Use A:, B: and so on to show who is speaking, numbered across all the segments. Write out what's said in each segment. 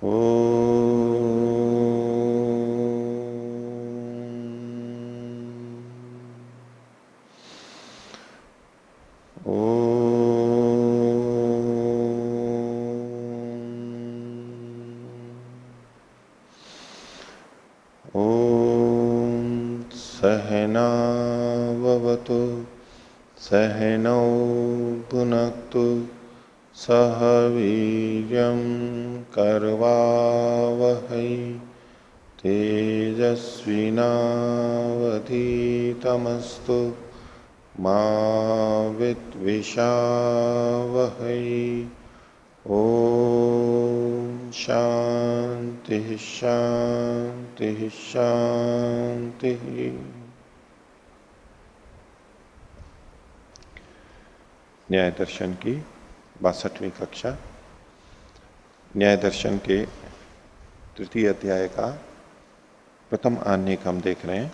A: सहनावतु सहनौ भुनक्तु सह वीर्यं कर्वावहै तेजस्विनावधीतमस्तु मा विद्विषावहै। ओम शांति शांति शांति। न्याय दर्शन की 62वीं कक्षा न्याय दर्शन के तृतीय अध्याय का प्रथम आह्निक हम देख रहे हैं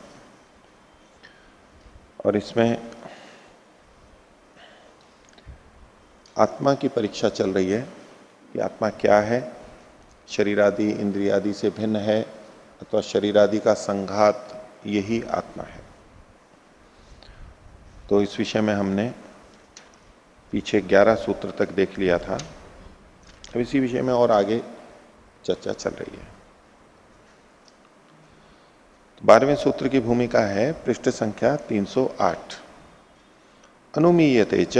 A: और इसमें आत्मा की परीक्षा चल रही है कि आत्मा क्या है, शरीर आदि इंद्रिय आदि से भिन्न है अथवा शरीर आदि का संघात यही आत्मा है। तो इस विषय में हमने पीछे 11 सूत्र तक देख लिया था। अब इसी विषय में और आगे चर्चा चल रही है। 12वें सूत्र की भूमिका है पृष्ठ संख्या 308। अनुमीयते च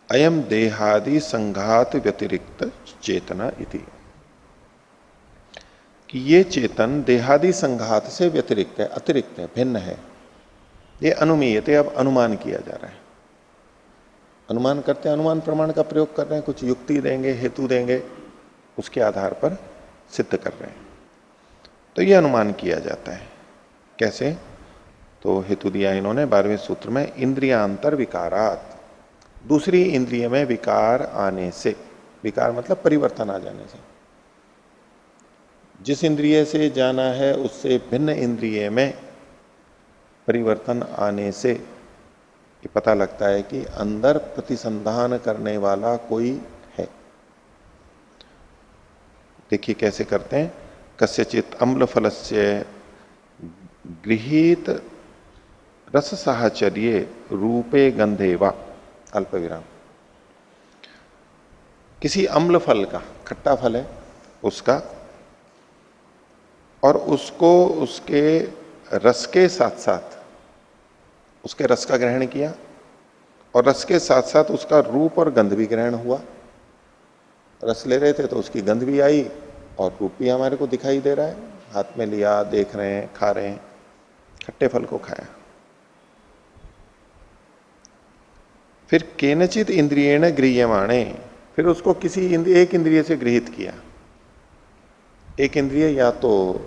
A: अयम देहादि संघात व्यतिरिक्त चेतना इति, कि ये चेतन देहादि संघात से व्यतिरिक्त है, अतिरिक्त है, भिन्न है। ये अनुमीयते, अब अनुमान किया जा रहा है। अनुमान करते हैं, अनुमान प्रमाण का प्रयोग कर रहे हैं, कुछ युक्ति देंगे, हेतु देंगे, उसके आधार पर सिद्ध कर रहे हैं। तो ये अनुमान किया जाता है। कैसे? तो हेतु दिया इन्होंने 12वें सूत्र में, इंद्रियांतर विकारात, दूसरी इंद्रिय में विकार आने से, विकार मतलब परिवर्तन आ जाने से, जिस इंद्रिय से जाना है उससे भिन्न इंद्रिय में परिवर्तन आने से ये पता लगता है कि अंदर प्रतिसंधान करने वाला कोई है। देखिए कैसे करते हैं। कस्यचित अम्ल फलस्य गृहीत रस साहचर्ये रूपे गंधे वा, अल्प विराम, किसी अम्ल फल का, खट्टा फल है उसका, और उसको उसके रस के साथ साथ उसके रस का ग्रहण किया और रस के साथ साथ उसका रूप और गंध भी ग्रहण हुआ। रस ले रहे थे तो उसकी गंध भी आई और रूप भी हमारे को दिखाई दे रहा है, हाथ में लिया, देख रहे हैं, खा रहे हैं, खट्टे फल को खाया। फिर केनचित इंद्रियेण गृह्यमाणे, फिर उसको किसी एक इंद्रिय से गृहीत किया। एक इंद्रिय या तो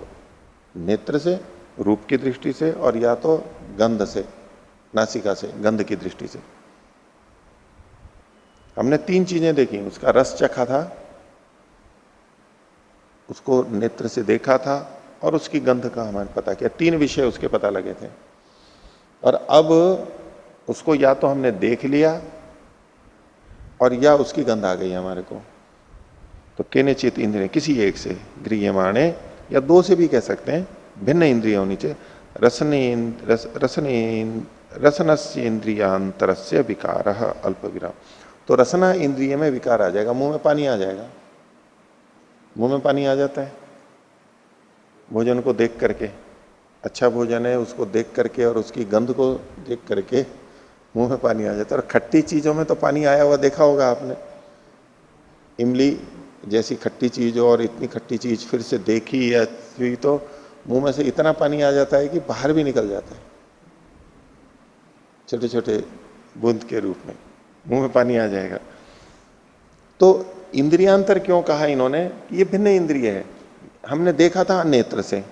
A: नेत्र से, रूप की दृष्टि से, और या तो गंध से, नासिका से, गंध की दृष्टि से। हमने 3 चीजें देखी। उसका रस चखा था, उसको नेत्र से देखा था, और उसकी गंध का हमें पता किया। 3 विषय उसके पता लगे थे। और अब उसको या तो हमने देख लिया और या उसकी गंध आ गई हमारे को। तो केनचित इंद्रिय, किसी एक से, गृह्यमाणे, या 2 से भी कह सकते हैं, भिन्न इंद्रिय होनी चाहिए। रसनस्य इंद्रियांतरस्य विकार अल्प विराम। तो रसना इंद्रिय में विकार आ जाएगा, मुंह में पानी आ जाएगा। मुंह में पानी आ जाता है भोजन को देख करके। अच्छा भोजन है उसको देख करके और उसकी गंध को देख करके मुंह में पानी आ जाता है। और खट्टी चीजों में तो पानी आया हुआ देखा होगा आपने। इमली जैसी खट्टी चीज हो और इतनी खट्टी चीज फिर से देखी या हुई तो मुंह में से इतना पानी आ जाता है कि बाहर भी निकल जाता है, छोटे छोटे बूंद के रूप में मुंह में पानी आ जाएगा। तो इंद्रियांतर क्यों कहा इन्होंने? ये भिन्न इंद्रिय है। हमने देखा था नेत्र से,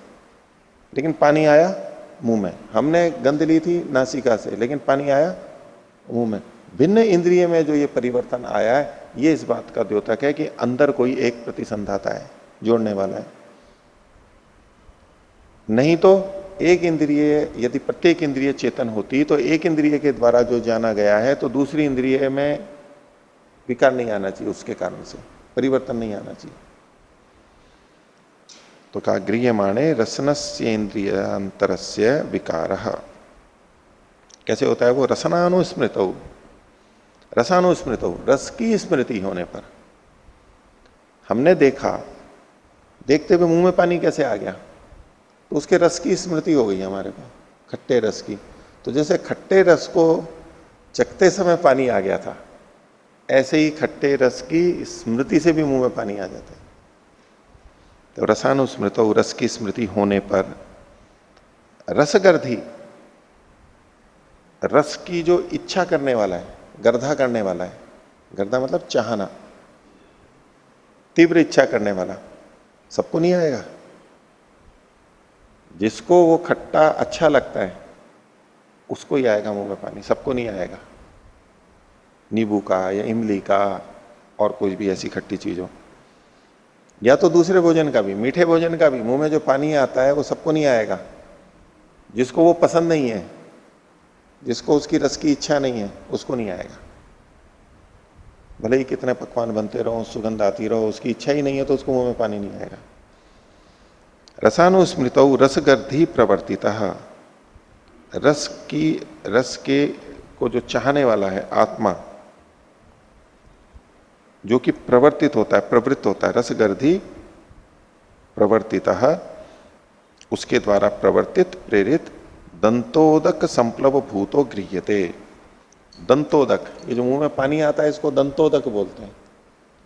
A: लेकिन पानी आया मुंह में। हमने गंध ली थी नासिका से, लेकिन पानी आया मुंह में। भिन्न इंद्रिय में जो ये परिवर्तन आया है, ये इस बात का द्योतक है कि अंदर कोई एक प्रतिसंधाता है, जोड़ने वाला है। नहीं तो एक इंद्रिय, यदि प्रत्येक इंद्रिय चेतन होती तो एक इंद्रिय के द्वारा जो जाना गया है तो दूसरी इंद्रिय में विकार नहीं आना चाहिए, उसके कारण से परिवर्तन नहीं आना चाहिए। तो कहा गृह्यमाणे रसनस्येन्द्रियांतरस्य विकारः। कैसे होता है वो? रसनानुस्मृतौ, रसानुस्मृतौ, रस की स्मृति होने पर। हमने देखा, देखते हुए मुंह में पानी कैसे आ गया? तो उसके रस की स्मृति हो गई हमारे को, खट्टे रस की। तो जैसे खट्टे रस को चखते समय पानी आ गया था, ऐसे ही खट्टे रस की स्मृति से भी मुंह में पानी आ जाता है। तो रसानुस्मृतौ, रस की स्मृति होने पर रसगर्धी, रस की जो इच्छा करने वाला है, गर्धा करने वाला है, गर्धा मतलब चाहना, तीव्र इच्छा करने वाला, सबको नहीं आएगा। जिसको वो खट्टा अच्छा लगता है उसको ही आएगा मुंह में पानी, सबको नहीं आएगा। नींबू का या इमली का और कोई भी ऐसी खट्टी चीज हो, या तो दूसरे भोजन का भी, मीठे भोजन का भी मुंह में जो पानी आता है वो सबको नहीं आएगा। जिसको वो पसंद नहीं है, जिसको उसकी रस की इच्छा नहीं है, उसको नहीं आएगा। भले ही कितने पकवान बनते रहो, सुगंध आती रहो, उसकी इच्छा ही नहीं है तो उसको मुंह में पानी नहीं आएगा। रसानुस्मृतौ रसगर्धी प्रवर्तितः, रस के को जो चाहने वाला है आत्मा, जो कि प्रवर्तित होता है, प्रवृत्त होता है, रसगर्धी प्रवर्तितः, उसके द्वारा प्रवर्तित प्रेरित दंतोदक संप्लव भूतो गृह्यते। दंतोदक, ये जो मुंह में पानी आता है इसको दंतोदक बोलते हैं।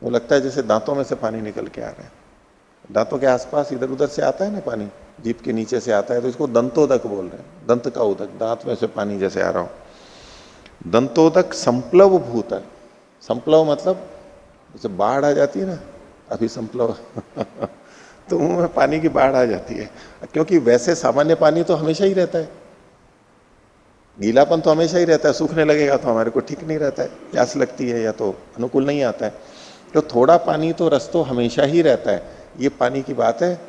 A: वो लगता है जैसे दांतों में से पानी निकल के आ रहा है, दांतों के आसपास इधर उधर से आता है ना पानी, जीभ के नीचे से आता है, तो इसको दंतोदक बोल रहे हैं। दंत का उदक, दांत में से पानी जैसे आ रहा हो। दंतोदक संप्लव भूत है। संप्लव मतलब जैसे बाढ़ आ जाती है ना, अभी संप्लव तो मुंह में पानी की बाढ़ आ जाती है, क्योंकि वैसे सामान्य पानी तो हमेशा ही रहता है, गीलापन तो हमेशा ही रहता है, सूखने लगेगा तो हमारे को ठीक नहीं रहता है, प्यास लगती है या तो अनुकूल नहीं आता है। तो थोड़ा पानी तो रस तो हमेशा ही रहता है। ये पानी की बात है,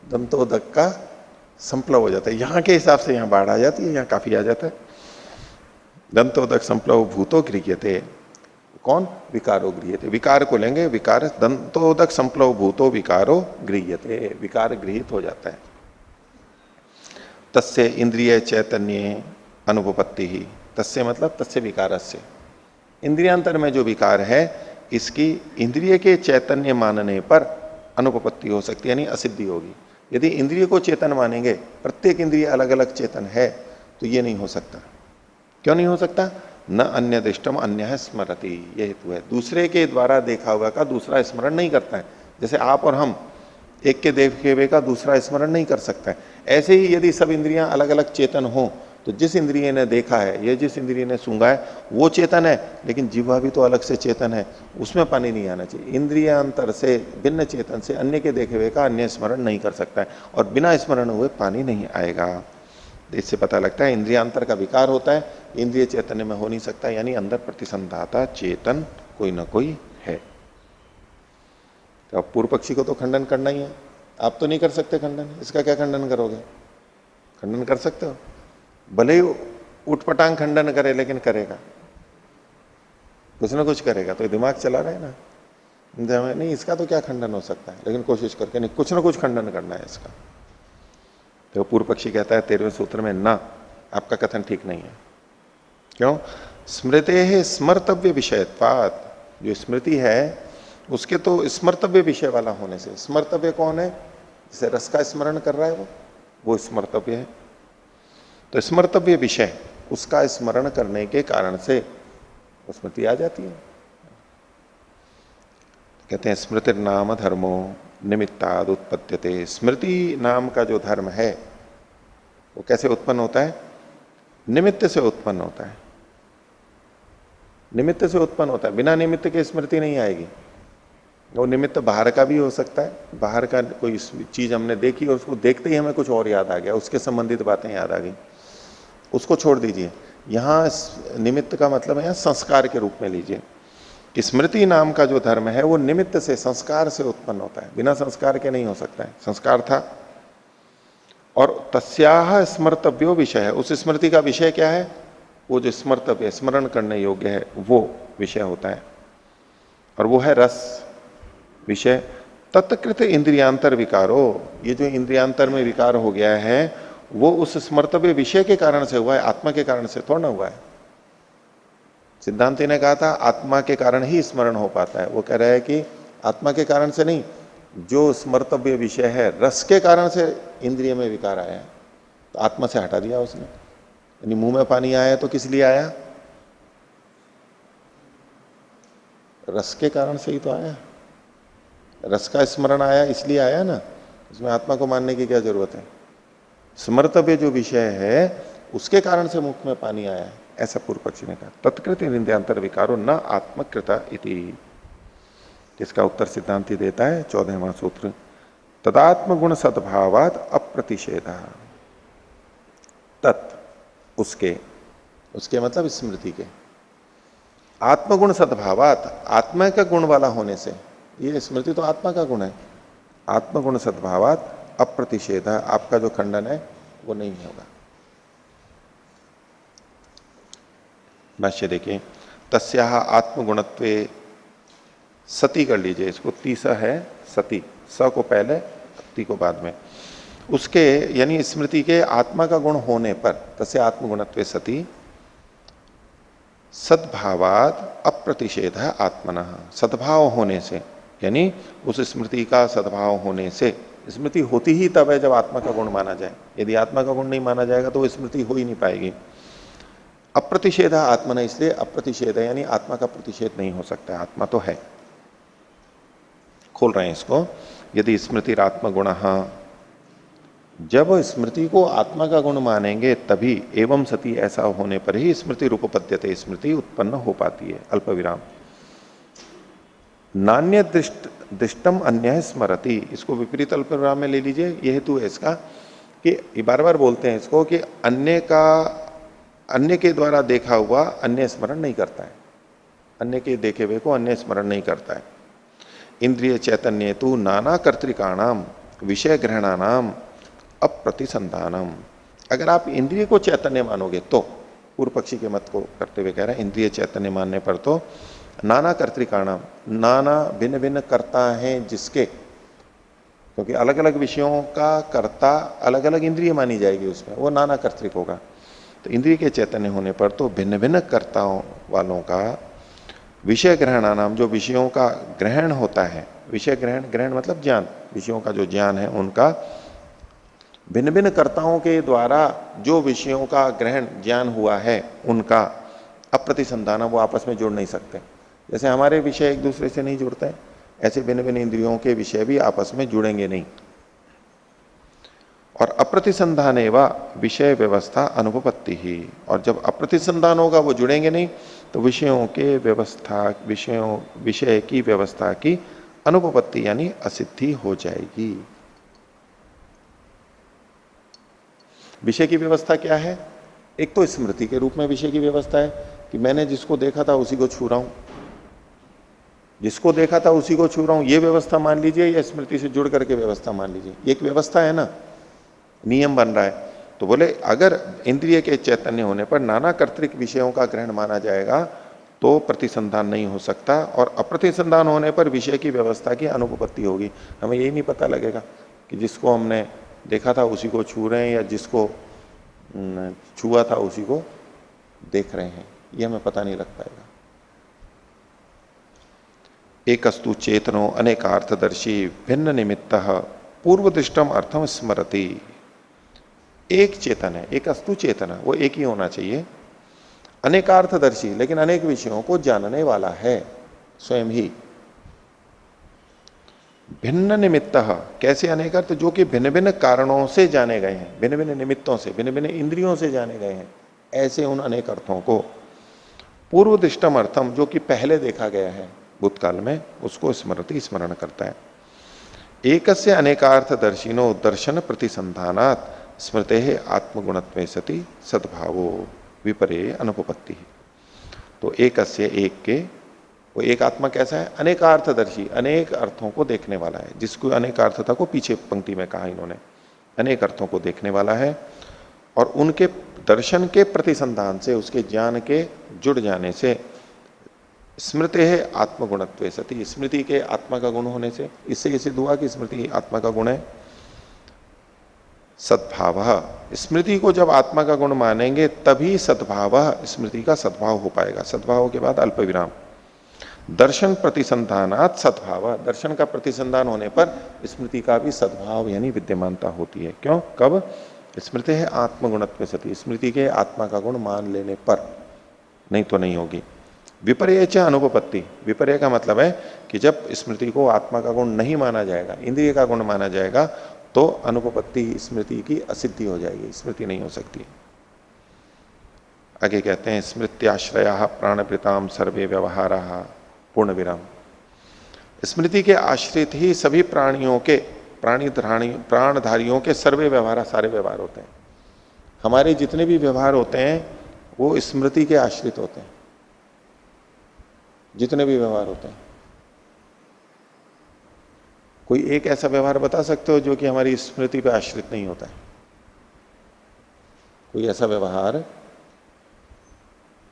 A: दंतोदक का संप्लव हो जाता है। यहाँ के हिसाब से यहाँ बाढ़ आ जाती है, यहाँ काफी आ जाता है। दंतोदक संप्लव भूतो गृह्यते, कौन? विकारो गृह्यते, विकार को लेंगे, विकार, दंतोदक संप्लव भूतो विकारो गृह्यते, विकार गृहित हो जाता है। तस्य इंद्रिय चैतन्य अनुपपत्ति ही, तस्य मतलब तस्य विकारस्य, इंद्रियांतर में जो विकार है इसकी इंद्रिय के चैतन्य मानने पर अनुपपत्ति हो सकती है, यानी असिद्धि होगी। यदि इंद्रिय को चेतन मानेंगे, प्रत्येक इंद्रिय अलग अलग चेतन है, तो ये नहीं हो सकता। क्यों नहीं हो सकता? न अन्य दृष्टम अन्य है स्मरति, ये हेतु है। दूसरे के द्वारा देखा हुआ का दूसरा स्मरण नहीं करता है। जैसे आप और हम एक के देखे हुए का दूसरा स्मरण नहीं कर सकता है, ऐसे ही यदि सब इंद्रियां अलग अलग चेतन हो तो जिस इंद्रिय ने देखा है या जिस इंद्रिय ने सूंघा है वो चेतन है, लेकिन जिह्वा भी तो अलग से चेतन है, उसमें पानी नहीं आना चाहिए। इंद्रियांतर से, भिन्न चेतन से अन्य के देखे हुए का अन्य स्मरण नहीं कर सकता है, और बिना स्मरण हुए पानी नहीं आएगा। इससे पता लगता है इंद्रियांतर का विकार होता है, इंद्रिय चैतन्य में हो नहीं सकता, यानी अंदर प्रतिसंधाता चेतन कोई ना कोई है। तो पूर्व पक्षी को तो खंडन करना ही है, आप तो नहीं कर सकते खंडन, इसका क्या खंडन करोगे? खंडन कर सकते हो, भले ही उठपटांग खंडन करे, लेकिन करेगा, कुछ ना कुछ करेगा। तो दिमाग चला रहा है ना, नहीं इसका तो क्या खंडन हो सकता है, लेकिन कोशिश करके नहीं, कुछ ना कुछ खंडन करना है इसका। तो पूर्व पक्षी कहता है 13वें सूत्र में, ना, आपका कथन ठीक नहीं है। क्यों? स्मृते है स्मर्तव्य विषयत्वात्, जो स्मृति है उसके तो स्मर्तव्य विषय वाला होने से। स्मर्तव्य कौन है? जैसे रस का स्मरण कर रहा है वो स्मर्तव्य है। तो स्मर्तव्य विषय, उसका स्मरण करने के कारण से स्मृति आ जाती है। कहते हैं स्मृति नाम धर्मो निमित्ताद उत्पद्यते। स्मृति नाम का जो धर्म है वो कैसे उत्पन्न होता है? निमित्त से उत्पन्न होता है, निमित्त से उत्पन्न होता है। बिना निमित्त के स्मृति नहीं आएगी। वो निमित्त बाहर का भी हो सकता है, बाहर का कोई चीज हमने देखी और उसको देखते ही हमें कुछ और याद आ गया, उसके संबंधित बातें याद आ गई, उसको छोड़ दीजिए। यहाँ निमित्त का मतलब है संस्कार के रूप में लीजिए कि स्मृति नाम का जो धर्म है वो निमित्त से, संस्कार से उत्पन्न होता है, बिना संस्कार के नहीं हो सकता है। संस्कार था, और तस्याह स्मर्तव्यो विषय है, उस स्मृति का विषय क्या है? वो जो स्मर्तव्य, स्मरण करने योग्य है, वो विषय होता है, और वो है रस। विषय तत्कृत इंद्रियांतर विकारो, ये जो इंद्रियांतर में विकार हो गया है वो उस स्मर्तव्य विषय के कारण से हुआ है, आत्मा के कारण से थोड़ा ना हुआ है। सिद्धांति ने कहा था आत्मा के कारण ही स्मरण हो पाता है, वो कह रहा है कि आत्मा के कारण से नहीं, जो स्मर्तव्य विषय है रस के कारण से इंद्रिय में विकार आया है, तो आत्मा से हटा दिया उसने। यानी मुंह में पानी आया तो किस लिए आया? रस के कारण से ही तो आया। रस का स्मरण आया इसलिए आया ना, इसमें आत्मा को मानने की क्या जरूरत है? स्मर्तव्य जो विषय है उसके कारण से मुख में पानी आया है, ऐसा पूर्व पक्षी ने कहा। तत्कृत इंद्रियांतर विकारो न आत्मकृता इति। इसका उत्तर सिद्धांति देता है 14वां सूत्र, तदात्म गुण सद्भावात अप्रतिषेध। तत् उसके, उसके मतलब स्मृति के, आत्मगुण सद्भावात, आत्मा का गुण वाला होने से, ये स्मृति तो आत्मा का गुण है, आत्मगुण सद्भावात अप्रतिषेध, आपका जो खंडन है वो नहीं होगा। भाष्य देखिए, तस्याह आत्मगुणत्वे सती कर लीजिए, इसको तीसरा है सती, स को पहले ती को बाद में, उसके यानी स्मृति के आत्मा का गुण होने पर, तस्य आत्मगुणत्वे सती सद्भावात अप्रतिषेध आत्मनः, सद्भाव होने से, यानी उस स्मृति का सद्भाव होने से, स्मृति होती ही तब है जब आत्मा का गुण माना जाए, यदि आत्मा का गुण नहीं माना जाएगा तो वो स्मृति हो ही नहीं पाएगी। अप्रतिषेध आत्मना, इसलिए अप्रतिषेध यानी आत्मा का प्रतिषेध नहीं हो सकता, आत्मा तो है। खोल रहे हैं इसको, यदि स्मृति आत्म गुण, जब स्मृति को आत्मा का गुण मानेंगे तभी एवं सती, ऐसा होने पर ही स्मृति रूपपद्यते, स्मृति उत्पन्न हो पाती है। अल्प विराम, नान्य दृष्टम अन्य स्मरति, इसको विपरीत अल्प विराम में ले लीजिए। यह हेतु है इसका कि बार बार बोलते हैं इसको कि अन्य का, अन्य के द्वारा देखा हुआ अन्य स्मरण नहीं करता है, अन्य के देखे हुए को अन्य स्मरण नहीं करता है। इंद्रिय चैतन्य तु नाना कर्तिकाणाम विषय ग्रहणानाम अप्रतिसंधानम, अगर आप इंद्रिय को चैतन्य मानोगे तो, पूर्व पक्षी के मत को करते हुए कह रहे हैं इंद्रिय चैतन्य मानने पर तो नाना कर्तिकाणाम, नाना भिन्न भिन्न कर्ता हैं जिसके, क्योंकि अलग अलग विषयों का कर्ता अलग अलग इंद्रिय मानी जाएगी उसमें, वो नाना कर्तिक होगा। तो इंद्रिय के चैतन्य होने पर तो भिन्न भिन्न कर्ताओं वालों का विषय ग्रहणानाम, जो विषयों का ग्रहण होता है, विषय ग्रहण, ग्रहण मतलब ज्ञान, विषयों का जो ज्ञान है उनका भिन्न भिन्न कर्ताओं के द्वारा जो विषयों का ग्रहण ज्ञान हुआ है उनका अप्रतिसंधान, वो आपस में जुड़ नहीं सकते। जैसे हमारे विषय एक दूसरे से नहीं जुड़ते हैं, ऐसे भिन्न भिन्न इंद्रियों के विषय भी आपस में जुड़ेंगे नहीं। और अप्रतिसंधान एवं विषय व्यवस्था अनुपपत्ति ही, और जब अप्रतिसंधान होगा वो जुड़ेंगे नहीं, तो विषयों के व्यवस्था, विषय की व्यवस्था की अनुपपत्ति यानी असिद्धि हो जाएगी। विषय की व्यवस्था क्या है? एक तो स्मृति के रूप में विषय की व्यवस्था है कि मैंने जिसको देखा था उसी को छू रहा हूं, जिसको देखा था उसी को छू रहा हूं, ये व्यवस्था मान लीजिए, या स्मृति से जुड़ करके व्यवस्था मान लीजिए, ये एक व्यवस्था है ना, नियम बन रहा है। तो बोले अगर इंद्रिय के चैतन्य होने पर नाना कर्तृक विषयों का ग्रहण माना जाएगा तो प्रतिसंधान नहीं हो सकता, और अप्रतिसंधान होने पर विषय की व्यवस्था की अनुपपत्ति होगी। हमें यही नहीं पता लगेगा कि जिसको हमने देखा था उसी को छू रहे हैं, या जिसको छुआ था उसी को देख रहे हैं, ये हमें पता नहीं लग पाएगा। एकस्तु चेतनो अनेकार्थदर्शी भिन्न निमित्त पूर्व दृष्टम अर्थम स्मरति, एक चेतन है, एक अस्तु चेतन है, वो एक ही होना चाहिए, अनेकार्थदर्शी, लेकिन अनेक विषयों को जानने वाला है स्वयं ही। भिन्न निमित्त, कैसे अनेक अर्थ? जो कि भिन्न भिन्न कारणों से जाने गए हैं, भिन्न भिन्न निमित्तों से, भिन्न भिन्न इंद्रियों से जाने गए हैं, ऐसे उन अनेक अर्थों को पूर्व दृष्टम अर्थम, जो कि पहले देखा गया है भूतकाल में, उसको स्मृति स्मरण करता है। एकस्य अनेकार्थदर्शिनो दर्शन प्रतिसंधानात् स्मृते आत्मगुणत्वे सति सद्भावो विपर्य अनुपपत्ति। तो एकस्य, एक के, वो एक आत्मा कैसा है? अनेकार्थदर्शी, अनेक अर्थों को देखने वाला है, जिसको अनेकार्थता को पीछे पंक्ति में कहा इन्होंने, अनेक अर्थों को देखने वाला है, और उनके दर्शन के प्रतिसंधान से, उसके ज्ञान के जुड़ जाने से स्मृति है आत्मगुणत्व सती, स्मृति के आत्मा का गुण होने से, इससे ये सिद्ध हुआ कि स्मृति आत्मा का गुण है। सद्भाव, स्मृति को जब आत्मा का गुण मानेंगे तभी सद्भाव, स्मृति का सद्भाव हो पाएगा। सद्भाव के बाद अल्प विराम। दर्शन प्रतिसंधानात सद्भाव, दर्शन का प्रतिसंधान होने पर स्मृति का भी सद्भाव यानी विद्यमानता होती है। क्यों? कब? स्मृति है आत्मगुणत्व सती, स्मृति के आत्मा का गुण मान लेने पर, नहीं तो नहीं होगी। विपर्य च अनुपपत्ति, विपर्य का मतलब है कि जब स्मृति को आत्मा का गुण नहीं माना जाएगा, इंद्रिय का गुण माना जाएगा, तो अनुपपत्ति, स्मृति की असिद्धि हो जाएगी, स्मृति नहीं हो सकती। आगे कहते हैं स्मृत्याश्रया प्राणभृताम सर्वे व्यवहारा, पूर्ण विराम। स्मृति के आश्रित ही सभी प्राणियों के, प्राणधारियों के सर्वे व्यवहार, सारे व्यवहार होते हैं। हमारे जितने भी व्यवहार होते हैं वो स्मृति के आश्रित होते हैं, जितने भी व्यवहार होते हैं। कोई एक ऐसा व्यवहार बता सकते हो जो कि हमारी स्मृति पे आश्रित नहीं होता है? कोई ऐसा व्यवहार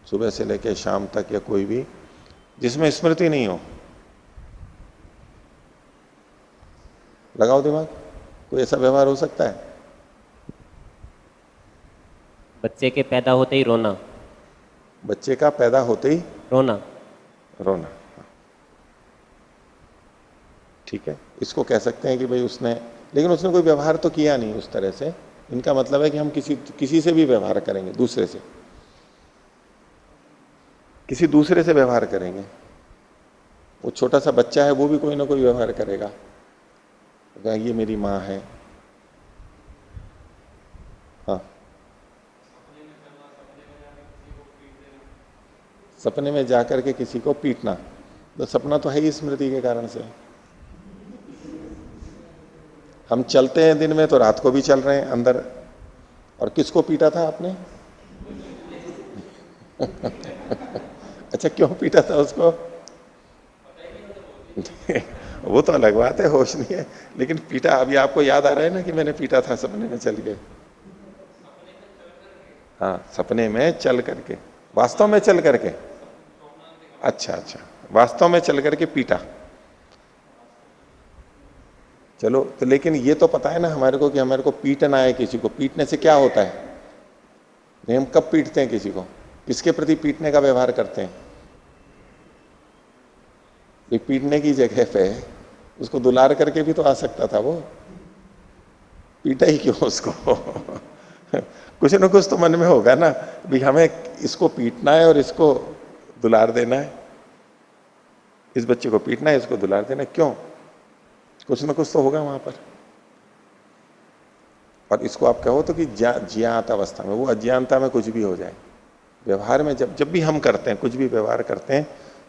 A: सुबह से लेकर शाम तक या कोई भी जिसमें स्मृति नहीं हो? लगाओ दिमाग, कोई ऐसा व्यवहार हो सकता है?
B: बच्चे के पैदा होते ही रोना।
A: बच्चे का पैदा होते ही
B: रोना।
A: रोना, ठीक है, इसको कह सकते हैं कि भाई उसने, लेकिन उसने कोई व्यवहार तो किया नहीं उस तरह से। इनका मतलब है कि हम किसी से भी व्यवहार करेंगे, दूसरे से, किसी दूसरे से व्यवहार करेंगे। वो छोटा सा बच्चा है, वो भी कोई ना कोई व्यवहार करेगा, ये मेरी माँ है। हाँ, सपने में जाकर के किसी को पीटना, तो सपना तो है ही स्मृति के कारण से। हम चलते हैं दिन में तो रात को भी चल रहे हैं अंदर। और किसको पीटा था आपने? अच्छा, क्यों पीटा था उसको? वो तो अलग बात है, होश नहीं है, लेकिन पीटा अभी आपको याद आ रहा है ना कि मैंने पीटा था सपने में चल के। हाँ, सपने में चल करके, वास्तव में चल करके। अच्छा अच्छा, वास्तव में चल करके पीटा। चलो, तो लेकिन ये तो पता है ना हमारे को कि हमारे को पीटना है किसी को। पीटने से क्या होता है? हम कब पीटते हैं किसी को? किसके प्रति पीटने का व्यवहार करते हैं? ये पीटने की जगह पे उसको दुलार करके भी तो आ सकता था। वो पीटा ही क्यों उसको? कुछ ना कुछ तो मन में होगा ना भी हमें इसको पीटना है और इसको दुलार देना है। इस बच्चे को पीटना है, इसको दुलार देना है। क्यों? कुछ ना कुछ तो होगा वहां पर। और इसको आप कहो तो कि ज्ञात अवस्था में, वो अज्ञानता में कुछ भी हो जाए। व्यवहार में जब भी हम करते हैं, कुछ भी व्यवहार करते हैं,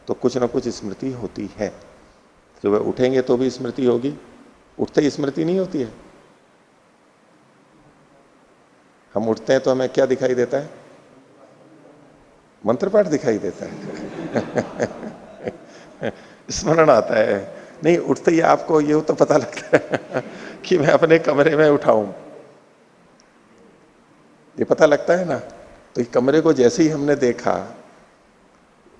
A: तो कुछ ना कुछ स्मृति होती है। सुबह उठेंगे तो भी स्मृति होगी, उठते ही स्मृति नहीं होती है। हम उठते हैं तो हमें क्या दिखाई देता है? मंत्र पाठ दिखाई देता है। स्मरण आता है। नहीं, उठते ही आपको ये तो पता लगता है कि मैं अपने कमरे में उठाऊं, ये पता लगता है ना। तो इस कमरे को जैसे ही हमने देखा,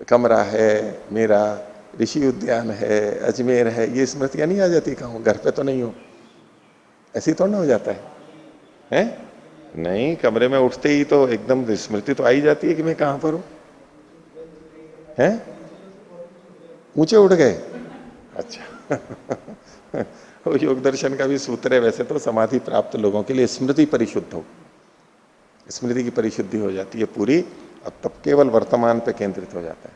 A: कमरा है मेरा, ऋषि उद्यान है, अजमेर है, ये स्मृतियां नहीं आ जाती? कहूं घर पे तो नहीं हो, ऐसी तो ना हो जाता है? नहीं, कमरे में उठते ही तो एकदम स्मृति तो आई जाती है कि मैं कहां पर हूं। हैं? ऊंचे उठ गए? अच्छा। वो योग दर्शन का भी सूत्र है वैसे तो, समाधि प्राप्त लोगों के लिए स्मृति परिशुद्ध हो, स्मृति की परिशुद्धि हो जाती है पूरी, अब तब केवल वर्तमान पे केंद्रित हो जाता है।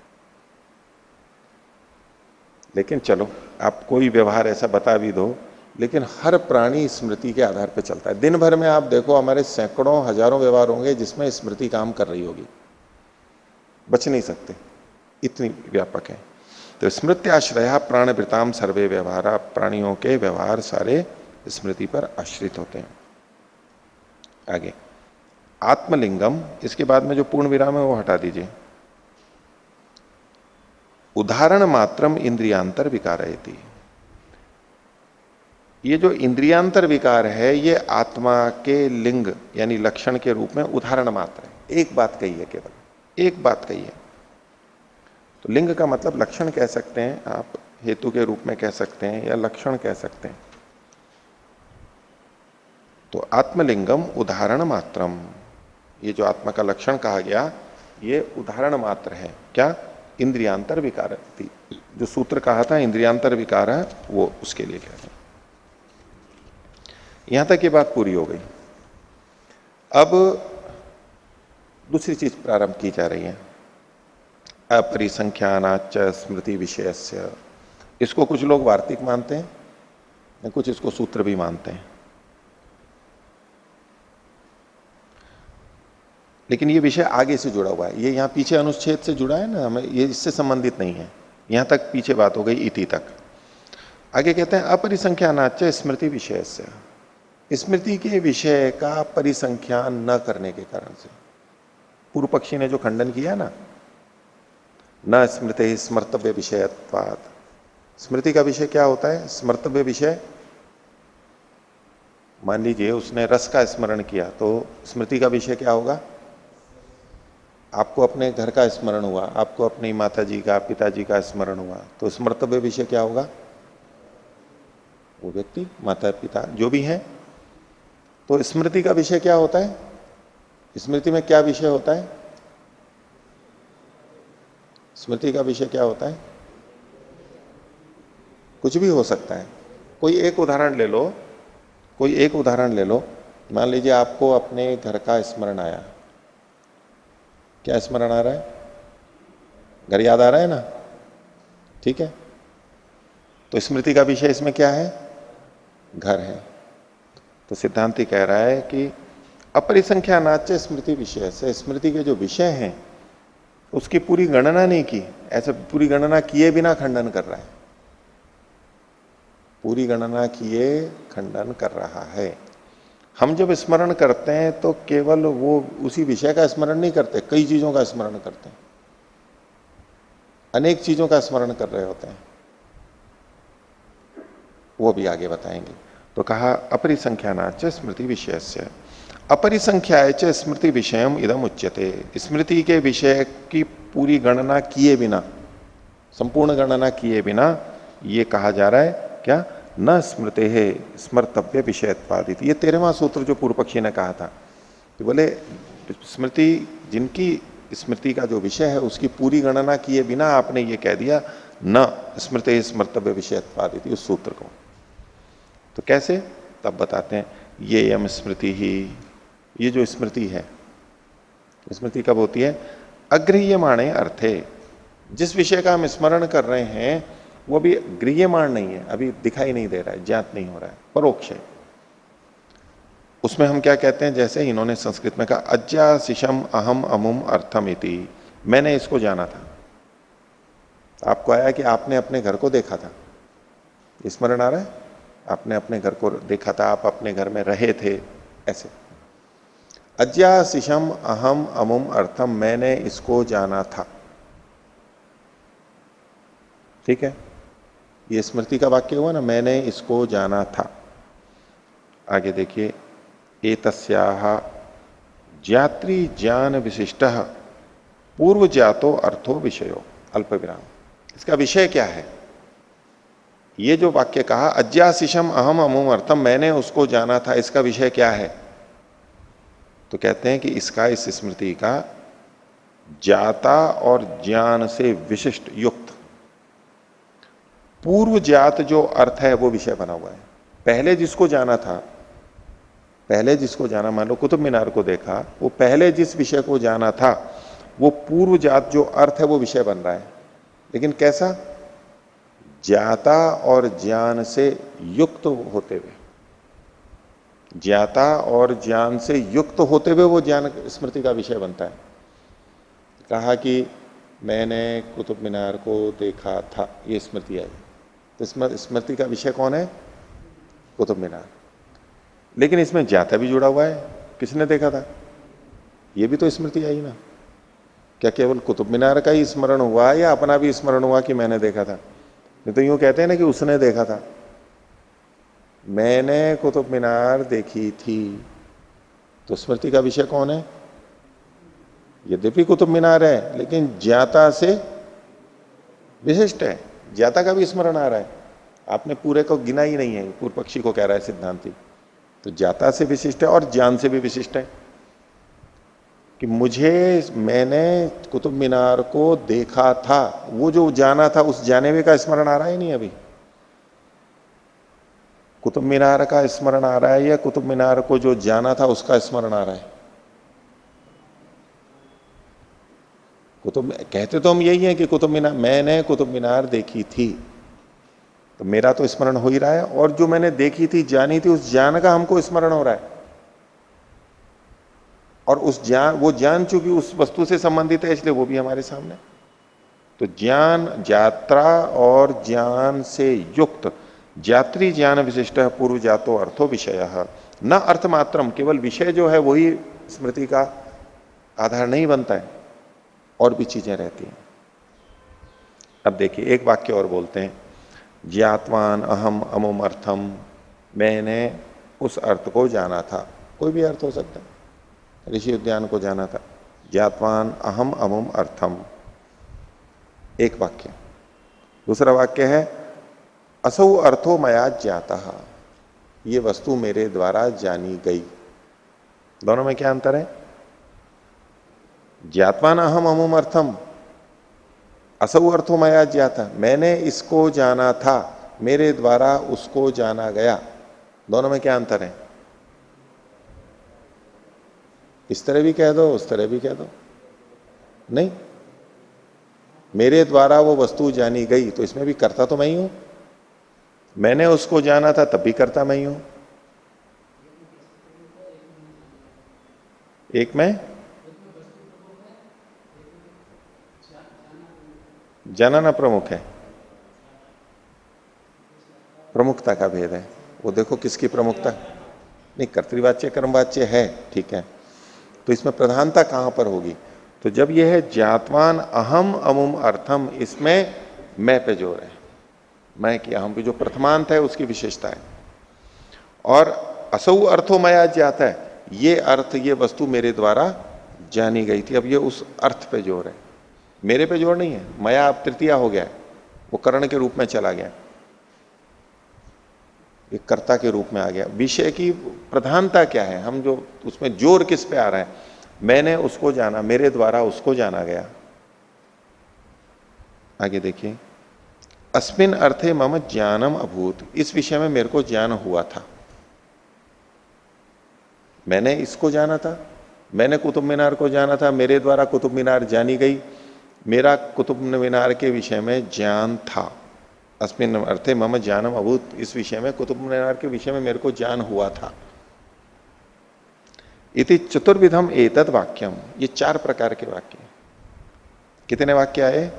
A: लेकिन चलो, आप कोई व्यवहार ऐसा बता भी दो, लेकिन हर प्राणी स्मृति के आधार पर चलता है। दिन भर में आप देखो हमारे सैकड़ों हजारों व्यवहार होंगे जिसमें स्मृति काम कर रही होगी, बच नहीं सकते, इतनी व्यापक है। तो स्मृत्याश्रया प्राणभृताम सर्वे व्यवहारा, प्राणियों के व्यवहार सारे स्मृति पर आश्रित होते हैं। आगे आत्मलिंगम, इसके बाद में जो पूर्ण विराम है वो हटा दीजिए। उदाहरण मात्रम इंद्रियांतर विकारयति, ये जो इंद्रियांतर विकार है ये आत्मा के लिंग यानी लक्षण के रूप में उदाहरण मात्र है। एक बात कही है, केवल एक बात कही है। तो लिंग का मतलब लक्षण कह सकते हैं आप, हेतु के रूप में कह सकते हैं या लक्षण कह सकते हैं। तो आत्मलिंगम उदाहरण मात्रम, ये जो आत्मा का लक्षण कहा गया ये उदाहरण मात्र है। क्या? इंद्रियांतर विकार, जो सूत्र कहा था इंद्रियांतर विकार है वो उसके लिए कह रहे हैं। यहां तक ये बात पूरी हो गई। अब दूसरी चीज प्रारंभ की जा रही है, अपरिसंख्यानाच स्मृति विषयस्य। इसको कुछ लोग वार्तिक मानते हैं या कुछ इसको सूत्र भी मानते हैं, लेकिन ये विषय आगे से जुड़ा हुआ है। ये यहां पीछे अनुच्छेद से जुड़ा है ना, हमें ये इससे संबंधित नहीं है। यहां तक पीछे बात हो गई इति तक। आगे कहते हैं अपरिसंख्यानाच स्मृति विषयस्य, स्मृति के विषय का परिसंख्यान न करने के कारण से। पूर्व पक्षी ने जो खंडन किया ना, न स्मृति स्मर्तव्य विषयत्वात्, स्मृति का विषय क्या होता है? स्मर्तव्य विषय। मान लीजिए उसने रस का स्मरण किया तो स्मृति का विषय क्या होगा? आपको अपने घर का स्मरण हुआ, आपको अपनी माता जी का पिताजी का स्मरण हुआ, तो स्मर्तव्य विषय क्या होगा? वो व्यक्ति, माता पिता जो भी है। तो स्मृति का विषय क्या होता है? स्मृति में क्या विषय होता है? स्मृति का विषय क्या होता है? कुछ भी हो सकता है। कोई एक उदाहरण ले लो, कोई एक उदाहरण ले लो। मान लीजिए आपको अपने घर का स्मरण आया। क्या स्मरण आ रहा है? घर याद आ रहा है ना? ठीक है, तो स्मृति का विषय इसमें क्या है? घर है। तो सिद्धांति कह रहा है कि अपरिसंख्यानाच स्मृति विषय से, स्मृति के जो विषय हैं उसकी पूरी गणना नहीं की, ऐसे पूरी गणना किए बिना खंडन कर रहा है। पूरी गणना किए खंडन कर रहा है। हम जब स्मरण करते हैं तो केवल वो उसी विषय का स्मरण नहीं करते, कई चीजों का स्मरण करते हैं, अनेक चीजों का स्मरण कर रहे होते हैं। वो भी आगे बताएंगे। तो कहा अपरिसंख्यानाच स्मृति विषयस्य, अपरिसंख्याय च स्मृति विषयम इदम उच्यते। स्मृति के विषय की पूरी गणना किए बिना, संपूर्ण गणना किए बिना ये कहा जा रहा है क्या? न स्मृते है स्मर्तव्य विषयत्वादित। ये 13वां सूत्र जो पूर्व पक्षी ने कहा था कि बोले स्मृति, जिनकी स्मृति का जो विषय है उसकी पूरी गणना किए बिना आपने ये कह दिया न स्मृते स्मर्तव्य विषयत्वादित, उस सूत्र को। तो कैसे? तब बताते हैं। ये यम स्मृति ही, ये जो स्मृति है, स्मृति कब होती है? अगृह्यमाणे अर्थे, जिस विषय का हम स्मरण कर रहे हैं वो भी गृह्यमाण नहीं है, अभी दिखाई नहीं दे रहा है, ज्ञात नहीं हो रहा है, परोक्ष है। उसमें हम क्या कहते हैं? जैसे इन्होंने संस्कृत में कहा अज्ञाशिषम अहम अमुम अर्थम इति, मैंने इसको जाना था। आपको आया कि आपने अपने घर को देखा था, स्मरण आ रहा है? आपने अपने घर को देखा था, आप अपने घर में रहे थे, ऐसे। अज्ञाशिषम अहम अमुम अर्थम, मैंने इसको जाना था। ठीक है, ये स्मृति का वाक्य हुआ ना, मैंने इसको जाना था। आगे देखिए, एतस्याह ज्ञात्री ज्ञान विशिष्टः पूर्व ज्ञातो अर्थो विषयो अल्प विराम। इसका विषय क्या है? ये जो वाक्य कहा अज्ञाशिषम अहम अमुम अर्थम, मैंने उसको जाना था, इसका विषय क्या है? तो कहते हैं कि इसका, इस स्मृति का ज्ञाता और ज्ञान से विशिष्ट युक्त पूर्व ज्ञात जो अर्थ है वो विषय बना हुआ है। पहले जिसको जाना था, पहले जिसको जाना, मान लो कुतुब मीनार को देखा, वो पहले जिस विषय को जाना था वो पूर्व ज्ञात जो अर्थ है वो विषय बन रहा है। लेकिन कैसा? ज्ञाता और ज्ञान से युक्त होते हुए, ज्ञाता और ज्ञान से युक्त होते हुए वो ज्ञान स्मृति का विषय बनता है। कहा कि मैंने कुतुब मीनार को देखा था, ये स्मृति आई। तो स्मृति का विषय कौन है? कुतुब मीनार। लेकिन इसमें ज्ञाता भी जुड़ा हुआ है, किसने देखा था? ये भी तो स्मृति आई ना। क्या केवल कुतुब मीनार का ही स्मरण हुआ या अपना भी स्मरण हुआ कि मैंने देखा था? नहीं तो यूं कहते हैं ना कि उसने देखा था। मैंने कुतुब मीनार देखी थी, तो स्मृति का विषय कौन है? यद्यपि कुतुब मीनार है लेकिन ज्ञाता से विशिष्ट है, ज्ञाता का भी स्मरण आ रहा है। आपने पूरे को गिना ही नहीं है, पूर्व पक्षी को कह रहा है सिद्धांति। तो ज्ञाता से विशिष्ट है और ज्ञान से भी विशिष्ट है कि मैंने कुतुब मीनार को देखा था, वो जो जाना था उस जाने हुए का स्मरण आ रहा है नहीं अभी। कुतुब मीनार का स्मरण आ रहा है या कुतुब मीनार को जो जाना था उसका स्मरण आ रहा है? कहते तो हम यही है कि कुतुब मीनार, मैंने कुतुब मीनार देखी थी, तो मेरा तो स्मरण हो ही रहा है, और जो मैंने देखी थी, जानी थी, उस ज्ञान का हमको स्मरण हो रहा है। और उस ज्ञान, वो ज्ञान चूंकि उस वस्तु से संबंधित है इसलिए वो भी हमारे सामने। तो ज्ञान, यात्रा और ज्ञान से युक्त ज्ञात्री ज्ञान विशिष्ट पूर्व जातो अर्थो विषय न अर्थमात्रम, केवल विषय जो है वही स्मृति का आधार नहीं बनता है, और भी चीजें रहती हैं। अब देखिए एक वाक्य और बोलते हैं, ज्ञातवान अहम अमुम अर्थम, मैंने उस अर्थ को जाना था। कोई भी अर्थ हो सकता है, ऋषि उद्यान को जाना था। ज्ञातवान अहम अमुम अर्थम, एक वाक्य। दूसरा वाक्य है असौ अर्थो मया ज्ञातः, ये वस्तु मेरे द्वारा जानी गई। दोनों में क्या अंतर है? ज्ञातवान अहम अमुम अर्थम, असौ अर्थो मया ज्ञाता, मैंने इसको जाना था, मेरे द्वारा उसको जाना गया। दोनों में क्या अंतर है? इस तरह भी कह दो, उस तरह भी कह दो। नहीं, मेरे द्वारा वो वस्तु जानी गई, तो इसमें भी करता तो मैं ही हूं। मैंने उसको जाना था, तब भी करता मैं ही हूं। एक में जानना प्रमुख है, प्रमुखता का भेद है। वो देखो किसकी प्रमुखता। नहीं, कर्तृवाच्य कर्मवाच्य है, ठीक है, तो इसमें प्रधानता कहां पर होगी? तो जब यह है ज्ञातवान अहम अमुम अर्थम, इसमें मैं पे जोर है, मैं कि अहम की जो प्रथमांत है उसकी विशेषता है। और असौ अर्थो मया ज्ञाता है, ये अर्थ, ये वस्तु मेरे द्वारा जानी गई थी। अब ये उस अर्थ पे जोर है, मेरे पे जोर नहीं है। मया अब तृतीया हो गया है, वो कर्ण के रूप में चला गया, एक कर्ता के रूप में आ गया। विषय की प्रधानता क्या है, हम जो उसमें जोर किस पे आ रहा है? मैंने उसको जाना, मेरे द्वारा उसको जाना गया। आगे देखिए, अस्मिन अर्थे मम ज्ञानम अभूत, इस विषय में मेरे को ज्ञान हुआ था। मैंने इसको जाना था, मैंने कुतुब मीनार को जाना था, मेरे द्वारा कुतुब मीनार जानी गई, मेरा कुतुब मीनार के विषय में ज्ञान था। अस्मिन अर्थे मम ज्ञानम अभूत, इस विषय में, कुतुब मीनार के विषय में मेरे को ज्ञान हुआ था। इति चतुर्विधम एतद वाक्यम, ये 4 प्रकार के वाक्य। कितने वाक्य आए?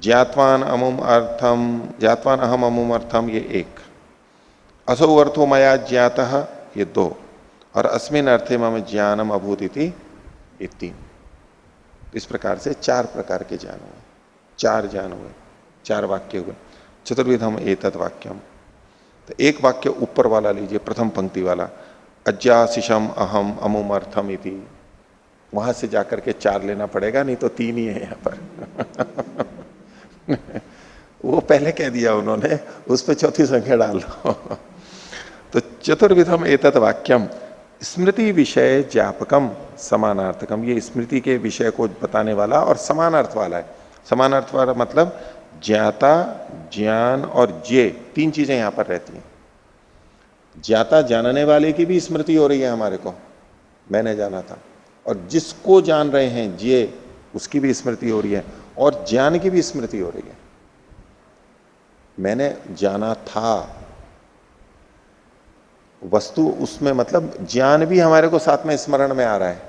A: ज्ञातवान अमुम अर्थम, ज्ञातवान अहम अमुम अर्थम, ये 1। असौ अर्थो मया ज्ञातः, ये 2। और अस्मिन अर्थे मम ज्ञानम अभूत इति, ये 3। इस प्रकार से 4 प्रकार के ज्ञान हुए, 4 ज्ञान हुए, 4 वाक्य हुए। चतुर्विधम एतद वाक्यम। तो एक वाक्य ऊपर वाला लीजिए, प्रथम पंक्ति वाला, अज्ञाशिषम अहम अमुम अर्थम इति। वहां से जाकर के 4 लेना पड़ेगा, नहीं तो 3 ही है यहां पर। वो पहले कह दिया उन्होंने, उस पर चौथी संख्या डाल दो। तो चतुर्विधम एतत् वाक्यम स्मृति विषय ज्ञापकम समानार्थकम, ये स्मृति के विषय को बताने वाला और समान अर्थ वाला है। समान अर्थ वाला मतलब ज्ञाता, ज्ञान और ज्ञे, 3 चीजें यहां पर रहती हैं। ज्ञाता, जानने वाले की भी स्मृति हो रही है हमारे को, मैंने जाना था, और जिसको जान रहे हैं ज्ञे, उसकी भी स्मृति हो रही है, और ज्ञान की भी स्मृति हो रही है। मैंने जाना था वस्तु, उसमें मतलब ज्ञान भी हमारे को साथ में स्मरण में आ रहा है।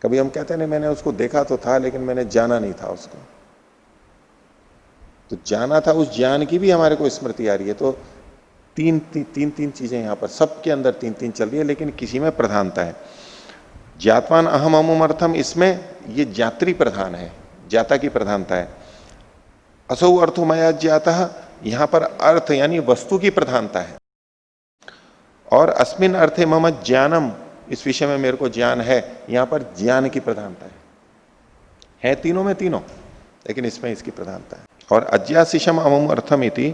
A: कभी हम कहते हैं नहीं, मैंने उसको देखा तो था लेकिन मैंने जाना नहीं था उसको, तो जाना था, उस ज्ञान की भी हमारे को स्मृति आ रही है। तो तीन चीजें यहां पर, सबके अंदर 3 चल रही है, लेकिन किसी में प्रधानता है। ज्ञातवान अहम अमुम अर्थम, इसमें ये ज्ञात्री प्रधान है, ज्ञाता की प्रधानता है। असौ अर्थो मया ज्ञातः, यहां पर अर्थ यानी वस्तु की प्रधानता है। और अस्मिन अर्थे मम ज्ञानम, इस विषय में मेरे को ज्ञान है, यहां पर ज्ञान की प्रधानता है तीनों में तीनों। लेकिन इसमें इसकी प्रधानता है। और अज्ञाशिषम अमुम अर्थम इति,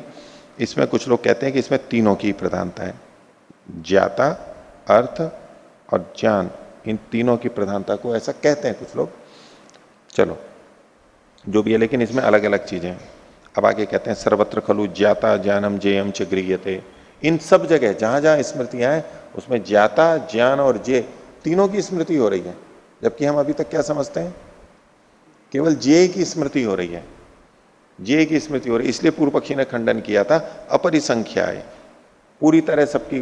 A: इसमें कुछ लोग कहते हैं कि इसमें तीनों की प्रधानता है, ज्ञाता, अर्थ और ज्ञान, इन तीनों की प्रधानता को ऐसा कहते हैं कुछ लोग। चलो जो भी है, लेकिन इसमें अलग अलग चीजें हैं। अब आगे कहते हैं सर्वत्र खलु ज्ञाता ज्ञानम जेयम च गृह्यते, इन सब जगह जहां जहां स्मृतियां हैं उसमें ज्ञाता, ज्ञान और जे तीनों की स्मृति हो रही है। जबकि हम अभी तक क्या समझते हैं, केवल जे की स्मृति हो रही है, जे की स्मृति हो रही है। इसलिए पूर्व पक्षी ने खंडन किया था अपरिसंख्या है, पूरी तरह सबकी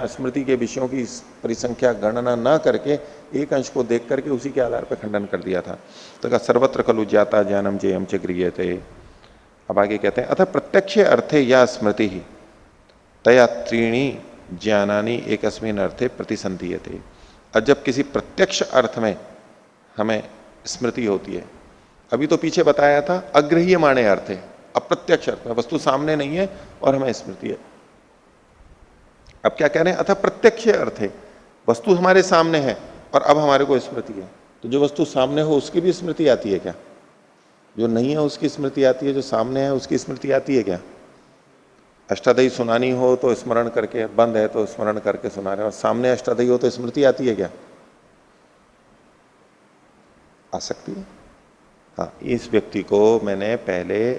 A: स्मृति के विषयों की परिसंख्या गणना न करके एक अंश को देख करके उसी के आधार पर खंडन कर दिया था। तो कहा सर्वत्र खलु ज्ञाता ज्ञानम जेयम च गृह्यते। अब आगे कहते हैं अतः प्रत्यक्ष अर्थे या स्मृति ही तया त्रीणी ज्ञानानि एकस्मिन अर्थे प्रतिसंधीयते। और जब किसी प्रत्यक्ष अर्थ में हमें स्मृति होती है, अभी तो पीछे बताया था अग्रहीय माने अर्थ है, अप्रत्यक्ष अर्थ में वस्तु सामने नहीं है और हमें स्मृति है। अब क्या कह रहे हैं, अतः प्रत्यक्ष अर्थ है, वस्तु हमारे सामने है और अब हमारे को स्मृति है। तो जो वस्तु सामने हो उसकी भी स्मृति आती है क्या? जो नहीं है उसकी स्मृति आती है, जो सामने है उसकी स्मृति आती है क्या? अष्टादही सुनानी हो तो स्मरण करके, बंद है तो स्मरण करके सुना रहे हैं, और सामने अष्टादही हो तो स्मृति आती है क्या? आ सकती है। हाँ, इस व्यक्ति को मैंने पहले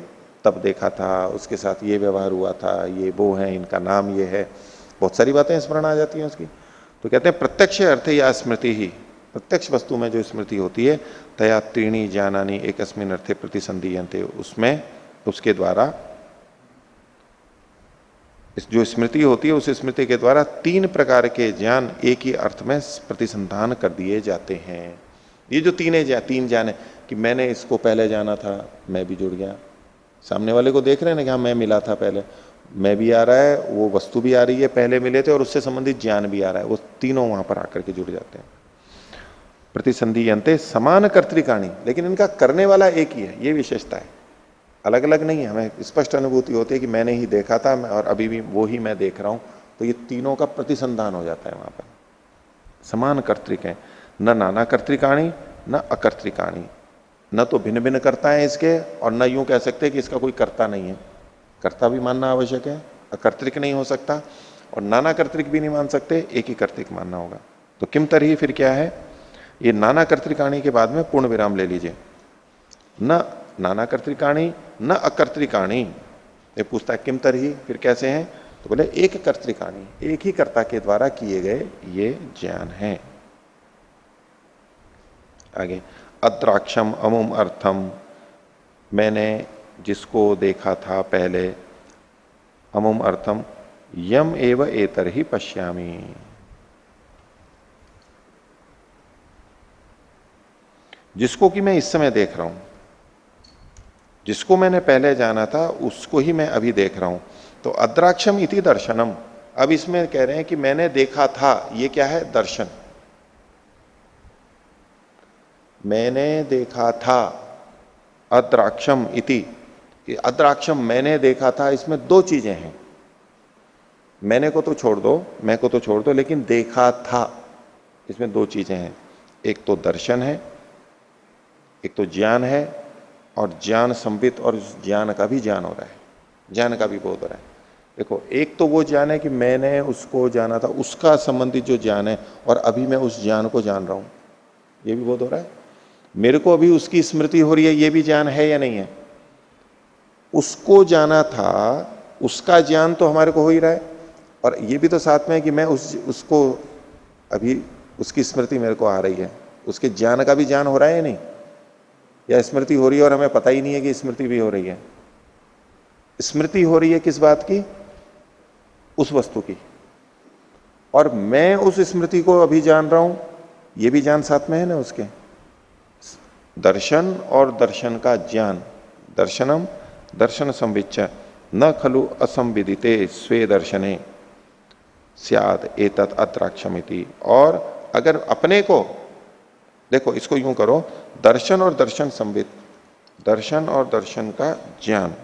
A: तब देखा था, उसके साथ ये व्यवहार हुआ था, ये वो है, इनका नाम ये है, बहुत सारी बातें स्मरण आ जाती हैं उसकी। तो कहते हैं प्रत्यक्ष अर्थ या स्मृति ही, प्रत्यक्ष वस्तु में जो स्मृति होती है, तया त्रीणी ज्ञानानि एकस्मिन अर्थे प्रतिसंधीयन्ते, उसमें उसके द्वारा इस जो स्मृति होती है उस स्मृति के द्वारा तीन प्रकार के ज्ञान एक ही अर्थ में प्रतिसंधान कर दिए जाते हैं। ये जो तीन ज्ञान है कि मैंने इसको पहले जाना था, मैं भी जुड़ गया, सामने वाले को देख रहे हैं ना कि हाँ मैं मिला था पहले, मैं भी आ रहा है, वो वस्तु भी आ रही है, पहले मिले थे, और उससे संबंधित ज्ञान भी आ रहा है, वो तीनों वहां पर आकर के जुड़ जाते हैं। प्रतिसंधीयन्ते समान कर्तृकाणी, लेकिन इनका करने वाला एक ही है, ये विशेषता है, अलग अलग नहीं है। हमें स्पष्ट अनुभूति होती है कि मैंने ही देखा था और अभी भी वो ही मैं देख रहा हूं, तो ये तीनों का प्रतिसंधान हो जाता है वहां पर। समान कर्तृक है, न नाना कर्तृकाणी न अकर्तृकाणी, न तो भिन्न भिन्न करता है इसके, और न यूं कह सकते कि इसका कोई कर्ता नहीं है। कर्ता भी मानना आवश्यक है, अकर्तृक नहीं हो सकता, और नाना कर्तृक भी नहीं मान सकते, एक ही कर्तृक मानना होगा। तो किम तरही फिर क्या है, ये नाना कर्तृकाणी के बाद में पूर्ण विराम ले लीजिए। न नाना कर्तृकाणी न अकर्तृकाणी, ये पूछता है किम तरही, फिर कैसे हैं, तो बोले एक कर्तृकाणी, एक ही कर्ता के द्वारा किए गए ये ज्ञान है। आगे अद्राक्षम अमुम अर्थम, मैंने जिसको देखा था पहले, अमुम अर्थम यम एव एतर ही पश्यामी, जिसको कि मैं इस समय देख रहा हूं, जिसको मैंने पहले जाना था उसको ही मैं अभी देख रहा हूं। तो अद्राक्षम इति दर्शनम, अब इसमें कह रहे हैं कि मैंने देखा था, ये क्या है, दर्शन। मैंने देखा था, अद्राक्षम इति, अद्राक्षम मैंने देखा था, इसमें दो चीजें हैं। मैंने को तो छोड़ दो, मैं को तो छोड़ दो, लेकिन देखा था, इसमें दो चीजें हैं। एक तो दर्शन है, एक तो ज्ञान है, और ज्ञान संबित, और ज्ञान का भी ज्ञान हो रहा है, ज्ञान का भी बोध हो रहा है। देखो, एक तो वो ज्ञान है कि मैंने उसको जाना था, उसका संबंधित जो ज्ञान है, और अभी मैं उस ज्ञान को जान रहा हूं, ये भी बोध हो रहा है। मेरे को अभी उसकी स्मृति हो रही है, ये भी ज्ञान है या नहीं है? उसको जाना था, उसका ज्ञान तो हमारे को हो ही रहा है, और ये भी तो साथ में है कि मैं उसको अभी उसकी स्मृति मेरे को आ रही है, उसके ज्ञान का भी ज्ञान हो रहा है या नहीं? या स्मृति हो रही है और हमें पता ही नहीं है कि स्मृति भी हो रही है? स्मृति हो रही है किस बात की? उस वस्तु की, और मैं उस स्मृति को अभी जान रहा हूं, ये भी ज्ञान साथ में है ना उसके। दर्शन और दर्शन का ज्ञान, दर्शनम दर्शन संविच्च न खलु असंविदिते स्वे दर्शने स्याद एतत् अत्राक्षमिति। और अगर अपने को देखो, इसको यूं करो, दर्शन और दर्शन संवित, दर्शन और दर्शन का ज्ञान,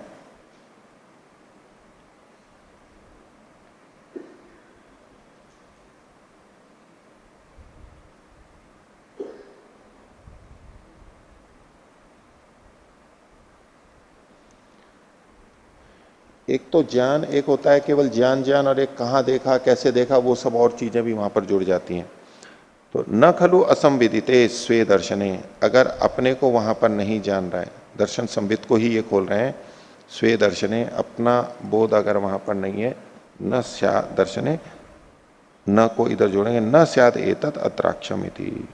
A: एक तो ज्ञान एक होता है केवल ज्ञान ज्ञान, और एक कहाँ देखा कैसे देखा वो सब और चीजें भी वहां पर जुड़ जाती हैं। तो न खलु असंविदिते स्वे दर्शने, अगर अपने को वहां पर नहीं जान रहा है, दर्शन संविद को ही ये खोल रहे हैं, स्वे दर्शने अपना बोध अगर वहां पर नहीं है, न स्या दर्शने, न को इधर जोड़ेंगे, न स्याद एतत् अत्राक्षम इति।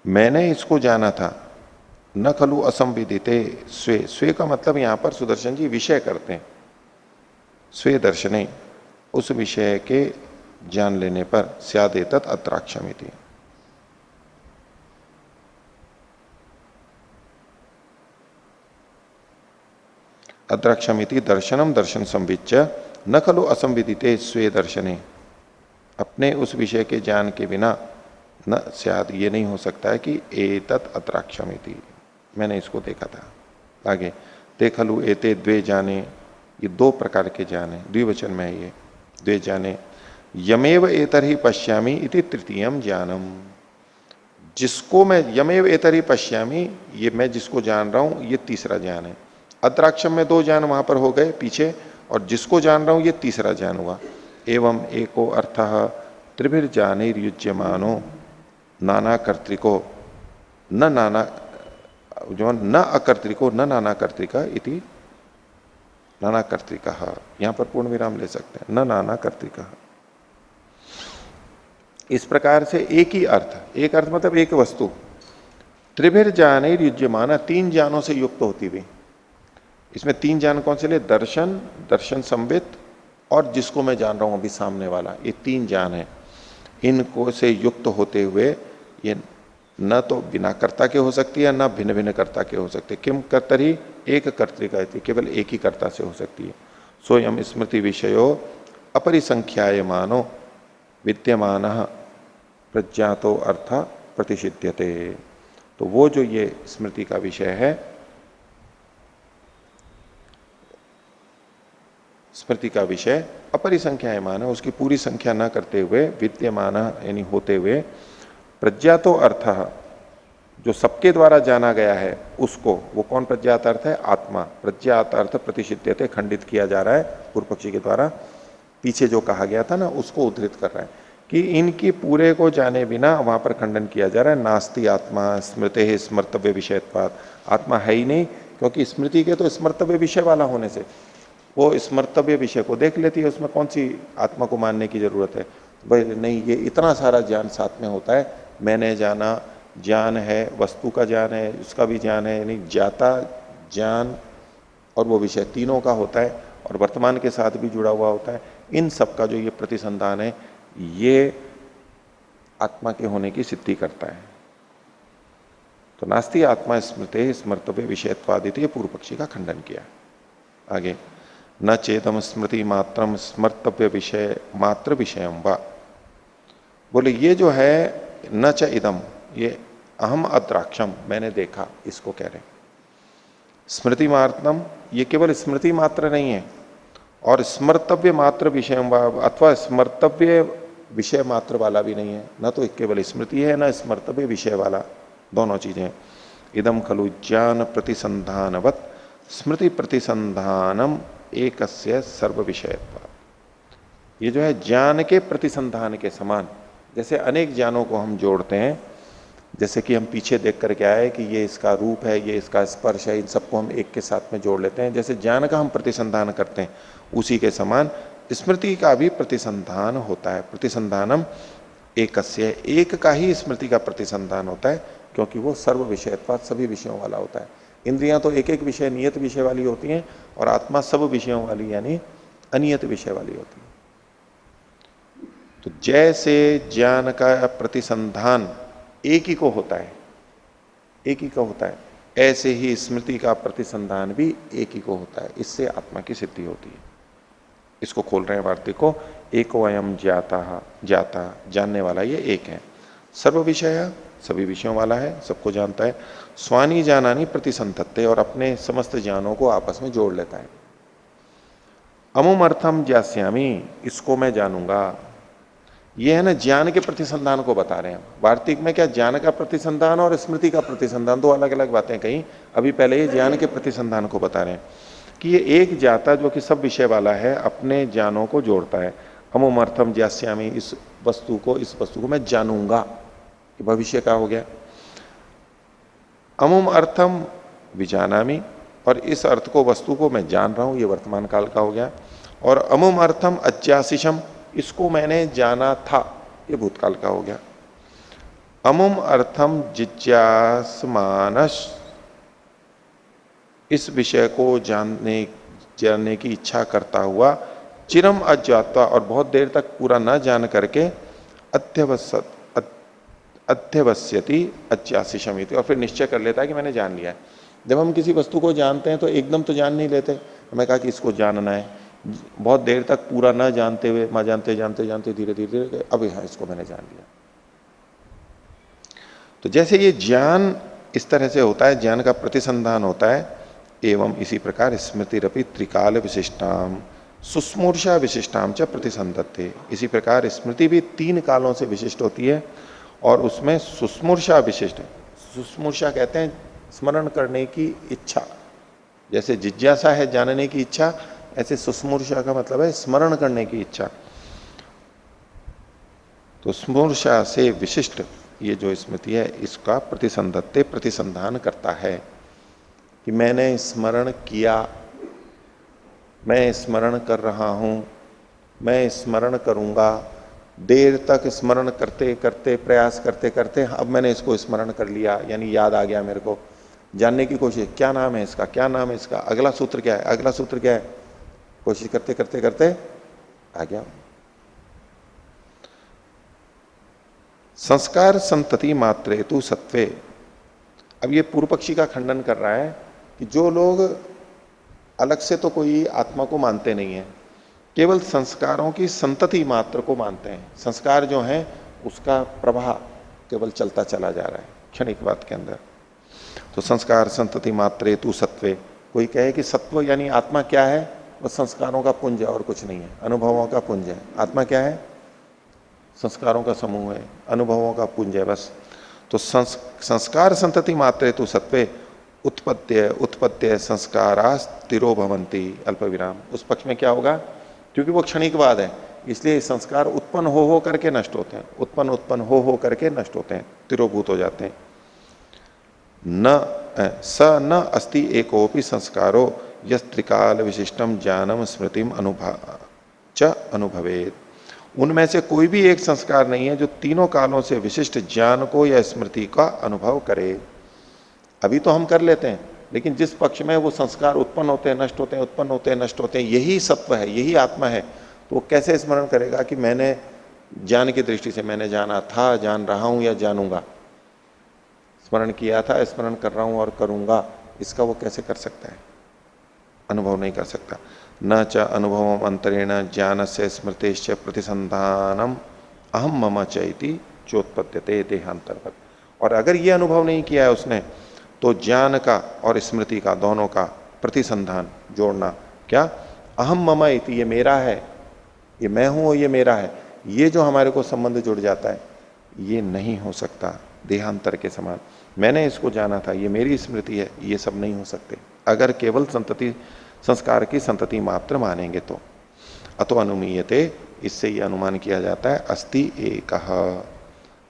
A: मैंने इसको जाना था, न खलु असंविदिते स्वे, स्वे का मतलब यहां पर सुदर्शन जी विषय करते हैं, स्वे दर्शने उस विषय के जान लेने पर स्याद एतत् अत्राक्षम इति। अद्राक्षमिति दर्शनम दर्शन संविच्च न खलु असंविदिते स्वे दर्शने, अपने उस विषय के ज्ञान के बिना न स्याद, ये नहीं हो सकता है कि एतत् अत्राक्षमिति, मैंने इसको देखा था। आगे ते खलु एते द्वे जाने, ये दो प्रकार के ज्ञान है, द्विवचन में है ये, द्वे जाने। यमेव एतर ही पश्यामी इति तृतीयम ज्ञानम, जिसको मैं यमेव एतर ही पश्यामी, ये मैं जिसको जान रहा हूं ये तीसरा ज्ञान है। अत्राक्षम में दो ज्ञान वहां पर हो गए पीछे, और जिसको जान रहा हूं ये तीसरा ज्ञान हुआ। एवं एको अर्थ त्रिभिर जानिर्युज्यमानो नाना कर्तिको न नाना, जो न अकर्तिको न नाना कर्तिका इति, नाना कर्तिका, यहां पर पूर्ण विराम ले सकते हैं, न नाना कर्तिका। इस प्रकार से एक ही अर्थ, एक अर्थ मतलब एक वस्तु, त्रिभिर जानिर्युज्यमाना, तीन ज्ञानों से युक्त होती हुई। इसमें तीन ज्ञान कौन से लिए? दर्शन, दर्शन संवित, और जिसको मैं जान रहा हूं अभी सामने वाला, ये तीन ज्ञान है। इनको से युक्त होते हुए ये न तो बिना कर्ता के हो सकती है, न भिन्न भिन्न कर्ता के हो सकते। किम कर्तरी एक कर्तिका, केवल एक ही कर्ता से हो सकती है। सोयम स्मृति विषयो अपरिसंख्याय मानो विद्यमान प्रज्ञातो अर्थ प्रतिषिध्यते। तो वो जो ये स्मृति का विषय है, स्मृति का विषय अपरिसंख्यायमान है, उसकी पूरी संख्या न करते हुए, विद्यमान यानी होते हुए, प्रज्ञातो अर्थ, जो सबके द्वारा जाना गया है उसको, वो कौन प्रज्ञात अर्थ है? आत्मा। प्रज्ञात अर्थ प्रतिषिध्यते, खंडित किया जा रहा है पूर्व पक्षी के द्वारा। पीछे जो कहा गया था ना उसको उद्धृत कर रहा है कि इनकी पूरे को जाने बिना वहां पर खंडन किया जा रहा है। नास्ति आत्मा स्मृते स्मर्तव्य विषयत्वात्, आत्मा है ही नहीं, क्योंकि स्मृति के तो स्मर्तव्य विषय वाला होने से वो स्मर्तव्य विषय को देख लेती है, उसमें कौन सी आत्मा को मानने की जरूरत है? भाई नहीं, ये इतना सारा ज्ञान साथ में होता है, मैंने जाना ज्ञान है, वस्तु का ज्ञान है, उसका भी ज्ञान है, यानी ज्ञाता ज्ञान और वो विषय तीनों का होता है, और वर्तमान के साथ भी जुड़ा हुआ होता है। इन सब का जो ये प्रतिसंधान है, ये आत्मा के होने की सिद्धि करता है। तो नास्ति आत्मा स्मृते स्मर्तव्य विषयत्वादित, पूर्व पक्षी का खंडन किया। आगे न चेतम स्मृति मात्रम स्मर्तव्य विषय मात्र विषयम वा, बोले ये जो है न च इदम, ये अहम अद्राक्षम, मैंने देखा, इसको कह रहे हैं। स्मृति मात्रम, ये केवल स्मृति मात्र नहीं है, और स्मर्तव्य मात्र विषयम वा, अथवा स्मर्तव्य विषय मात्र वाला भी नहीं है। न तो केवल स्मृति है, न स्मर्तव्य विषय वाला, दोनों चीजें। इदम खलु ज्ञान प्रतिसंधानवत स्मृति प्रतिसंधानम एकस्य सर्व विषयत्वात्, ये जो है ज्ञान के प्रतिसंधान के समान, जैसे अनेक ज्ञानों को हम जोड़ते हैं, जैसे कि हम पीछे देख करके आए कि ये इसका रूप है, ये इसका स्पर्श है, इन सबको हम एक के साथ में जोड़ लेते हैं, जैसे ज्ञान का हम प्रतिसंधान करते हैं, उसी के समान स्मृति का भी प्रतिसंधान होता है। प्रतिसंधानम एकस्य, एक का ही स्मृति का प्रतिसंधान होता है, क्योंकि वो सर्व विषयत्वात्, सभी विषयों वाला होता है। इंद्रियां तो एक एक विषय नियत विषय वाली होती हैं, और आत्मा सब विषयों वाली यानी अनियत विषय वाली होती है। तो जैसे ज्ञान का प्रतिसंधान एक ही को होता है, एक ही का होता है, ऐसे ही स्मृति का प्रतिसंधान भी एक ही को होता है। इससे आत्मा की सिद्धि होती है। इसको खोल रहे हैं वार्तिक को, एको अयम ज्ञाता, ज्ञाता जानने वाला ये एक है, सर्व विषय सभी विषयों वाला है, सबको जानता है। स्वानी जानानी प्रतिसंधत्ते, और अपने समस्त ज्ञानों को आपस में जोड़ लेता है। अमुम अर्थम ज्ञास्यामी, इसको मैं जानूंगा, ये है ना ज्ञान के प्रतिसंधान को बता रहे हैं। वार्तिक में क्या ज्ञान का प्रतिसंधान और स्मृति का प्रतिसंधान दो अलग अलग बातें कही। अभी पहले ये ज्ञान के प्रतिसंधान को बता रहे हैं कि ये एक ज्ञाता जो कि सब विषय वाला है अपने ज्ञानों को जोड़ता है। अमुम अर्थम ज्ञास्यामि, इस वस्तु को मैं जानूंगा, ये भविष्य का हो गया। अमुम अर्थम विजानामि, और इस अर्थ को वस्तु को मैं जान रहा हूं, ये वर्तमान काल का हो गया। और अमुम अर्थम अज्ञासिषम, इसको मैंने जाना था, ये भूतकाल का हो गया। अमुम अर्थम जिज्ञासमानस, इस विषय को जानने की इच्छा करता हुआ, चिरम अज्ञाता, और बहुत देर तक पूरा न जान करके, अध्यवस्यति अज्ञासिषमिति, और फिर निश्चय कर लेता है कि मैंने जान लिया है। जब हम किसी वस्तु को जानते हैं तो एकदम तो जान नहीं लेते। हमें कहा कि इसको जानना है, बहुत देर तक पूरा न जानते हुए, जानते धीरे धीरे अब हाँ इसको मैंने जान लिया। तो जैसे ये ज्ञान इस तरह से होता है, ज्ञान का प्रतिसंधान होता है, एवं इसी प्रकार स्मृतिरपि त्रिकाल विशिष्टाम सुस्मूर्षा विशिष्टाम च प्रतिसंधत्ते, इसी प्रकार स्मृति भी तीन कालों से विशिष्ट होती है और उसमें सुस्मूर्षा विशिष्ट है। सुस्मूर्षा कहते हैं स्मरण करने की इच्छा, जैसे जिज्ञासा है जानने की इच्छा, ऐसे सुस्मूर्षा का मतलब है स्मरण करने की इच्छा। तो स्मूर्षा से विशिष्ट ये जो स्मृति है इसका प्रतिसंधत्ते, प्रतिसंधान करता है कि मैंने स्मरण किया, मैं स्मरण कर रहा हूं, मैं स्मरण करूंगा, देर तक स्मरण करते करते, प्रयास करते करते अब मैंने इसको स्मरण कर लिया, यानी याद आ गया मेरे को। जानने की कोशिश, क्या नाम है इसका, क्या नाम है इसका, अगला सूत्र क्या है, अगला सूत्र क्या है, कोशिश करते करते करते आ गया। संस्कार संतति मात्रे तु सत्वे, अब ये पूर्व पक्षी का खंडन कर रहा है कि जो लोग अलग से तो कोई आत्मा को मानते नहीं है, केवल संस्कारों की संतति मात्र को मानते हैं। संस्कार जो है उसका प्रवाह केवल चलता चला जा रहा है क्षणिकवाद के अंदर। तो संस्कार संतति मात्रे तु सत्वे, कोई कहे कि सत्व यानी आत्मा क्या है, वह संस्कारों का पुंज है और कुछ नहीं है, अनुभवों का पुंज है। आत्मा क्या है, संस्कारों का समूह है, अनुभवों का पुंज है बस। तो संस्कार संतति मात्रे तु सत्वे उत्पत्त्य संस्कारा स्थिरो भवंती अल्प विराम, उस पक्ष में क्या होगा, क्योंकि वो क्षणिकवाद है इसलिए संस्कार उत्पन्न हो करके नष्ट होते हैं, उत्पन्न हो करके नष्ट होते हैं, तिरोभूत हो जाते हैं। न अस्ति एकोपि संस्कारो यस्त्रिकाल विशिष्टम ज्ञानम स्मृतिम अनुभवेत, उनमें से कोई भी एक संस्कार नहीं है जो तीनों कालों से विशिष्ट ज्ञान को या स्मृति का अनुभव करे। अभी तो हम कर लेते हैं, लेकिन जिस पक्ष में वो संस्कार उत्पन्न होते हैं नष्ट होते हैं, उत्पन्न होते हैं नष्ट होते हैं, यही सत्व है, यही आत्मा है, तो वो कैसे स्मरण करेगा कि मैंने ज्ञान की दृष्टि से मैंने जाना था, जान रहा हूं या जानूंगा, स्मरण किया था, स्मरण कर रहा हूं और करूंगा, इसका वो कैसे कर सकता है, अनुभव नहीं कर सकता। न च अनुभव अंतरेण ज्ञान से स्मृतिश्च प्रतिसंधानम अहम मम चैति चोत्पद्यते देहांतर्गत, और अगर ये अनुभव नहीं किया है उसने तो ज्ञान का और स्मृति का दोनों का प्रतिसंधान जोड़ना, क्या अहम मम इति, ये मेरा है, ये मैं हूं और ये मेरा है, ये जो हमारे को संबंध जुड़ जाता है ये नहीं हो सकता देहांतर के समान। मैंने इसको जाना था, ये मेरी स्मृति है, ये सब नहीं हो सकते अगर केवल संतति संस्कार की संतति मात्र मानेंगे तो। अतो अनुमीयते, इससे ये अनुमान किया जाता है, अस्ति एकः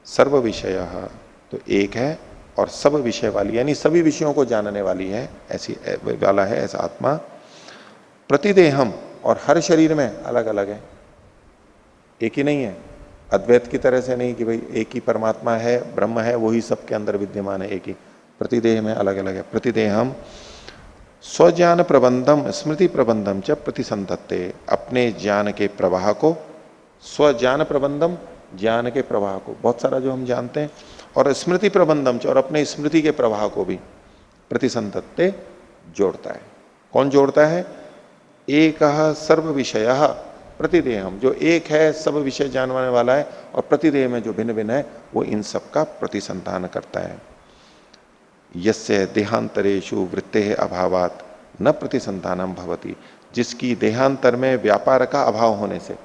A: सर्व विषय, तो एक है और सब विषय वाली यानी सभी विषयों को जानने वाली है, ऐसी वाला है ऐसा आत्मा। प्रतिदेहम, और हर शरीर में अलग अलग है, एक ही नहीं है, अद्वैत की तरह से नहीं कि भाई एक ही परमात्मा है, ब्रह्म है, वही सबके अंदर विद्यमान है, एक ही। प्रतिदेह में अलग अलग है। प्रतिदेहम स्वज्ञान प्रबंधम स्मृति प्रबंधम च प्रतिसंधत्ते, अपने ज्ञान के प्रवाह को, स्वज्ञान प्रबंधम ज्ञान के प्रवाह को, बहुत सारा जो हम जानते हैं, और स्मृति प्रबंधम च, और अपने स्मृति के प्रवाह को भी प्रतिसंधत्ते जोड़ता है। कौन जोड़ता है, एक सर्व विषय प्रतिदेहम, जो एक है सब विषय जानने वाला है, और प्रतिदेह में जो भिन्न भिन्न है वो इन सब का प्रतिसंधान करता है। यस्य देहांतरेषु वृत्ते अभावात न प्रतिसंधानम भवति, जिसकी देहांतर में व्यापार का अभाव होने से,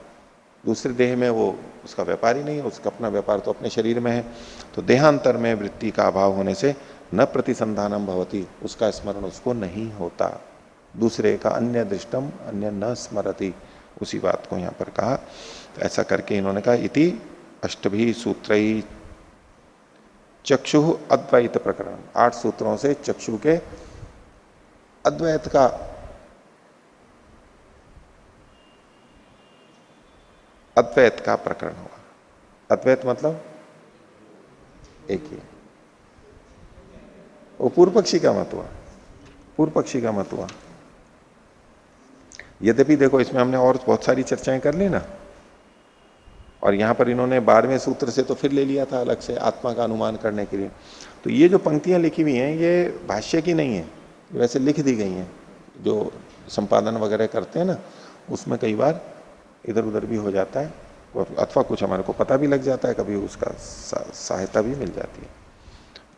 A: दूसरे देह में वो उसका व्यापार ही नहीं है, उसका अपना व्यापार तो अपने शरीर में है। तो देहांतर में वृत्ति का अभाव होने से न प्रतिसंधानम भवती, उसका स्मरण उसको नहीं होता। दूसरे का अन्य दृष्टम अन्य न स्मरति, उसी बात को यहां पर कहा। तो ऐसा करके इन्होंने कहा इति अष्टभी सूत्रई चक्षु अद्वैत प्रकरण, 8 सूत्रों से चक्षु के अद्वैत का प्रकरण हुआ। अद्वैत मतलब एक ही, वो पूर्व पक्षी का मत हुआ, पूर्व पक्षी का मत हुआ। यद्यपि देखो इसमें हमने और बहुत सारी चर्चाएं कर ली ना, और यहां पर इन्होंने 12वें सूत्र से तो फिर ले लिया था अलग से आत्मा का अनुमान करने के लिए। तो ये जो पंक्तियां लिखी हुई हैं ये भाष्य की नहीं है, वैसे लिख दी गई हैं। जो संपादन वगैरह करते हैं ना, उसमें कई बार इधर उधर भी हो जाता है, और अथवा कुछ हमारे को पता भी लग जाता है, कभी उसका सहायता भी मिल जाती है।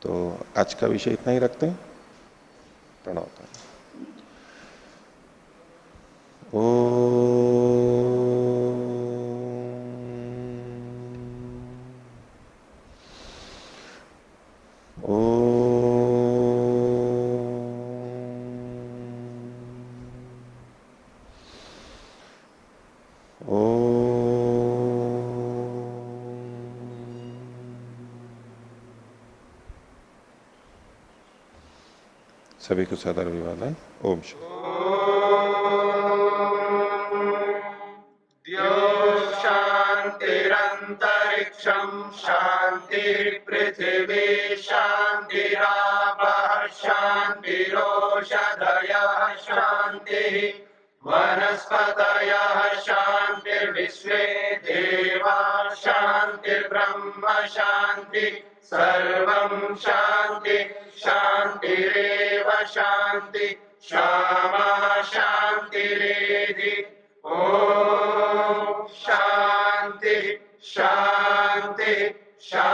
A: तो आज का विषय इतना ही रखते हैं। प्रणव सभी को सदर अभिवादन। ओम
C: शांतिरंतरिक्षम शांति पृथिवी शांतिरापः शांतिरोषधयः शांति वनस्पतयः शांतिर्विश्वे देवा शांतिर्ब्रह्म शांति सर्वं शांति शांतिरेव शांति क्षमा शांतिरेधि। ओम शांति शांति शांति।